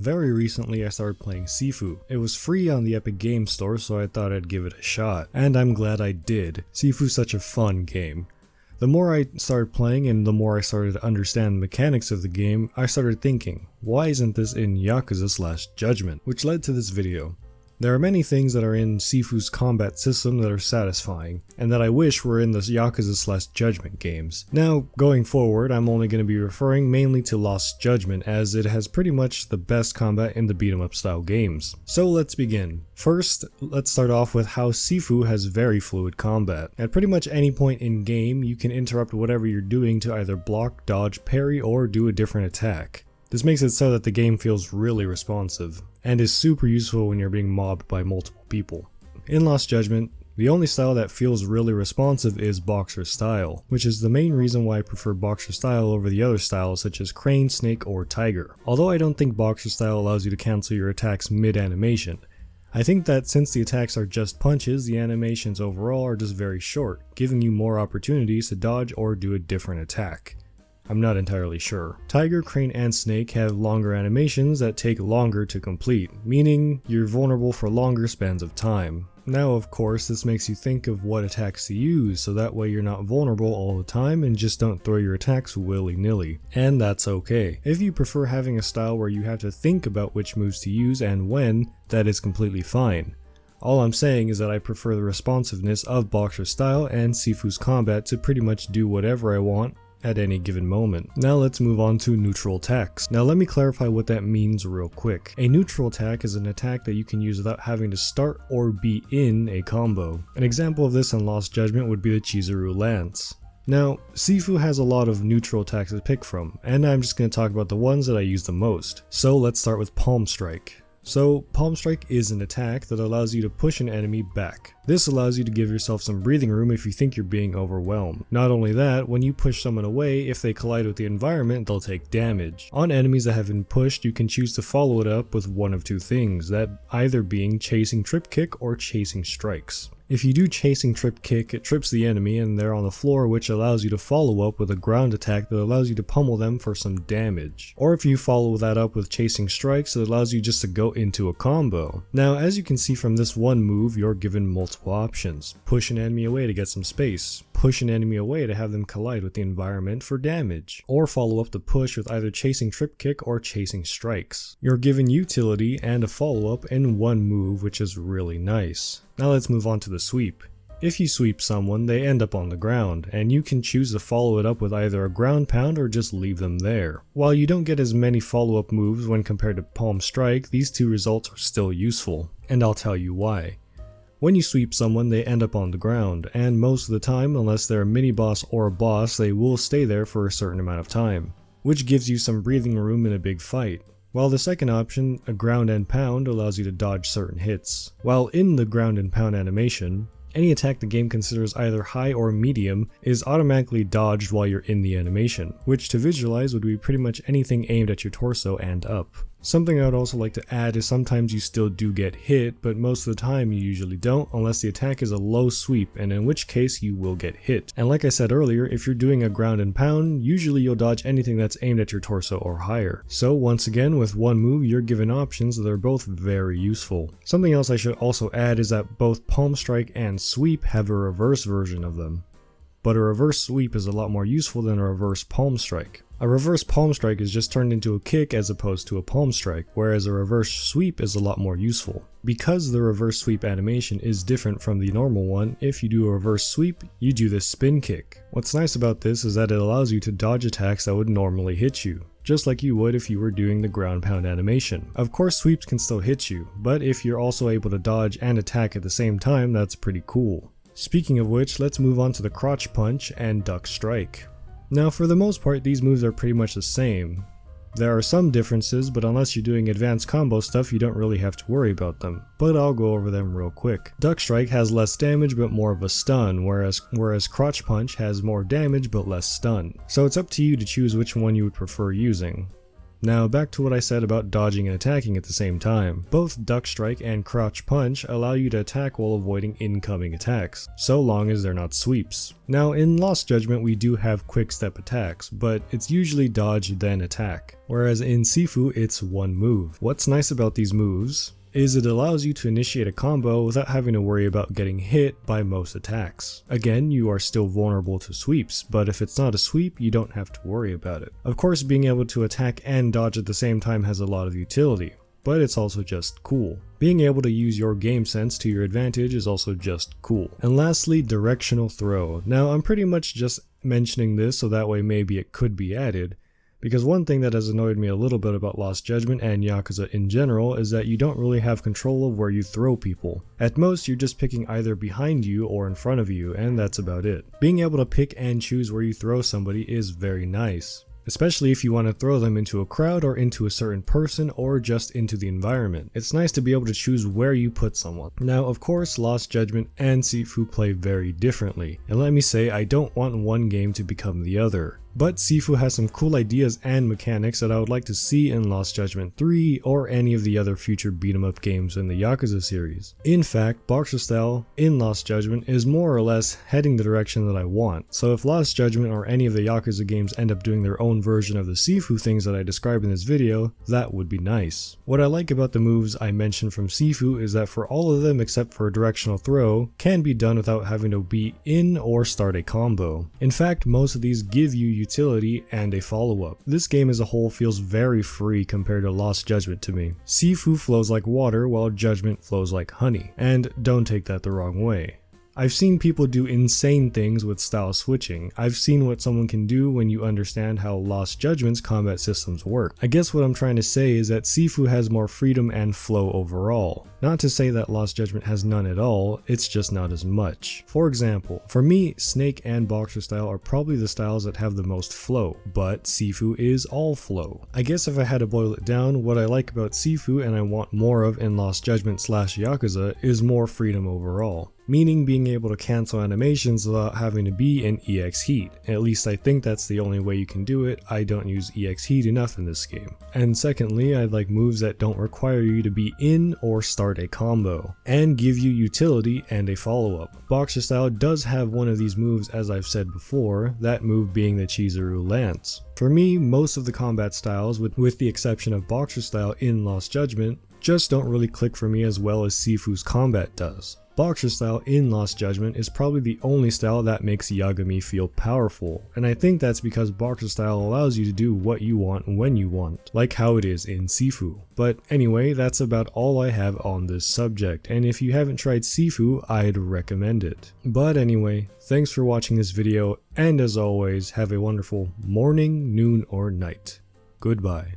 Very recently I started playing Sifu. It was free on the Epic Games Store, so I thought I'd give it a shot. And I'm glad I did. Sifu's such a fun game. The more I started playing and the more I started to understand the mechanics of the game, I started thinking, why isn't this in Yakuza / Judgment? Which led to this video. There are many things that are in Sifu's combat system that are satisfying, and that I wish were in the Yakuza / Judgment games. Now, going forward, I'm only going to be referring mainly to Lost Judgment, as it has pretty much the best combat in the beat-em-up style games. So let's begin. First, let's start off with how Sifu has very fluid combat. At pretty much any point in game, you can interrupt whatever you're doing to either block, dodge, parry, or do a different attack. This makes it so that the game feels really responsive, and is super useful when you're being mobbed by multiple people. In Lost Judgment, the only style that feels really responsive is Boxer style, which is the main reason why I prefer Boxer style over the other styles such as Crane, Snake, or Tiger. Although I don't think Boxer style allows you to cancel your attacks mid-animation. I think that since the attacks are just punches, the animations overall are just very short, giving you more opportunities to dodge or do a different attack. I'm not entirely sure. Tiger, Crane, and Snake have longer animations that take longer to complete, meaning you're vulnerable for longer spans of time. Now of course this makes you think of what attacks to use, so that way you're not vulnerable all the time and just don't throw your attacks willy-nilly. And that's okay. If you prefer having a style where you have to think about which moves to use and when, that is completely fine. All I'm saying is that I prefer the responsiveness of Boxer style and Sifu's combat to pretty much do whatever I want at any given moment. Now let's move on to neutral attacks. Now let me clarify what that means real quick. A neutral attack is an attack that you can use without having to start or be in a combo. An example of this in Lost Judgment would be the Chizuru Lance. Now, Sifu has a lot of neutral attacks to pick from, and I'm just going to talk about the ones that I use the most. So let's start with Palm Strike. So, Palm Strike is an attack that allows you to push an enemy back. This allows you to give yourself some breathing room if you think you're being overwhelmed. Not only that, when you push someone away, if they collide with the environment, they'll take damage. On enemies that have been pushed, you can choose to follow it up with one of two things, that either being Chasing Trip Kick or Chasing Strikes. If you do Chasing Trip Kick, it trips the enemy and they're on the floor, which allows you to follow up with a ground attack that allows you to pummel them for some damage. Or if you follow that up with Chasing Strikes, it allows you just to go into a combo. Now, as you can see from this one move, you're given multiple options. Push an enemy away to get some space. Push an enemy away to have them collide with the environment for damage. Or follow up the push with either Chasing Trip Kick or Chasing Strikes. You're given utility and a follow-up in one move, which is really nice. Now let's move on to the sweep. If you sweep someone, they end up on the ground, and you can choose to follow it up with either a ground pound or just leave them there. While you don't get as many follow-up moves when compared to Palm Strike, these two results are still useful, and I'll tell you why. When you sweep someone, they end up on the ground, and most of the time, unless they're a mini-boss or a boss, they will stay there for a certain amount of time, which gives you some breathing room in a big fight. While the second option, a ground and pound, allows you to dodge certain hits. While in the ground and pound animation, any attack the game considers either high or medium is automatically dodged while you're in the animation, which to visualize would be pretty much anything aimed at your torso and up. Something I would also like to add is sometimes you still do get hit, but most of the time you usually don't unless the attack is a low sweep, and in which case you will get hit. And like I said earlier, if you're doing a ground and pound, usually you'll dodge anything that's aimed at your torso or higher. So once again, with one move you're given options that are both very useful. Something else I should also add is that both Palm Strike and Sweep have a reverse version of them. But a reverse sweep is a lot more useful than a reverse palm strike. A reverse palm strike is just turned into a kick as opposed to a palm strike, whereas a reverse sweep is a lot more useful. Because the reverse sweep animation is different from the normal one, if you do a reverse sweep, you do this spin kick. What's nice about this is that it allows you to dodge attacks that would normally hit you, just like you would if you were doing the ground pound animation. Of course sweeps can still hit you, but if you're also able to dodge and attack at the same time, that's pretty cool. Speaking of which, let's move on to the crotch punch and duck strike. Now for the most part these moves are pretty much the same. There are some differences, but unless you're doing advanced combo stuff you don't really have to worry about them, but I'll go over them real quick. Duck strike has less damage but more of a stun, whereas crotch punch has more damage but less stun. So it's up to you to choose which one you would prefer using. Now back to what I said about dodging and attacking at the same time. Both duck strike and crouch punch allow you to attack while avoiding incoming attacks, so long as they're not sweeps. Now in Lost Judgment we do have quick step attacks, but it's usually dodge then attack, whereas in Sifu it's one move. What's nice about these moves is it allows you to initiate a combo without having to worry about getting hit by most attacks. Again, you are still vulnerable to sweeps, but if it's not a sweep, you don't have to worry about it. Of course, being able to attack and dodge at the same time has a lot of utility, but it's also just cool. Being able to use your game sense to your advantage is also just cool. And lastly, directional throw. Now, I'm pretty much just mentioning this so that way maybe it could be added, because one thing that has annoyed me a little bit about Lost Judgment and Yakuza in general is that you don't really have control of where you throw people. At most, you're just picking either behind you or in front of you, and that's about it. Being able to pick and choose where you throw somebody is very nice, especially if you want to throw them into a crowd or into a certain person or just into the environment. It's nice to be able to choose where you put someone. Now, of course, Lost Judgment and Sifu play very differently, and let me say I don't want one game to become the other. But Sifu has some cool ideas and mechanics that I would like to see in Lost Judgment 3 or any of the other future beat-em-up games in the Yakuza series. In fact, boxer style in Lost Judgment is more or less heading the direction that I want, so if Lost Judgment or any of the Yakuza games end up doing their own version of the Sifu things that I describe in this video, that would be nice. What I like about the moves I mentioned from Sifu is that for all of them except for a directional throw, can be done without having to be in or start a combo. In fact, most of these give you utility and a follow-up. This game as a whole feels very free compared to Lost Judgment to me. Sifu flows like water while Judgment flows like honey, and don't take that the wrong way. I've seen people do insane things with style switching. I've seen what someone can do when you understand how Lost Judgment's combat systems work. I guess what I'm trying to say is that Sifu has more freedom and flow overall. Not to say that Lost Judgment has none at all, it's just not as much. For example, for me, Snake and Boxer style are probably the styles that have the most flow, but Sifu is all flow. I guess if I had to boil it down, what I like about Sifu and I want more of in Lost Judgment / Yakuza is more freedom overall. Meaning being able to cancel animations without having to be in EX Heat. At least I think that's the only way you can do it. I don't use EX Heat enough in this game. And secondly, I like moves that don't require you to be in or start a combo, and give you utility and a follow-up. Boxer style does have one of these moves, as I've said before, that move being the Chizuru Lance. For me, most of the combat styles, with the exception of Boxer style in Lost Judgment, just don't really click for me as well as Sifu's combat does. Boxer style in Lost Judgment is probably the only style that makes Yagami feel powerful, and I think that's because Boxer style allows you to do what you want when you want, like how it is in Sifu. But anyway, that's about all I have on this subject, and if you haven't tried Sifu, I'd recommend it. But anyway, thanks for watching this video, and as always, have a wonderful morning, noon, or night. Goodbye.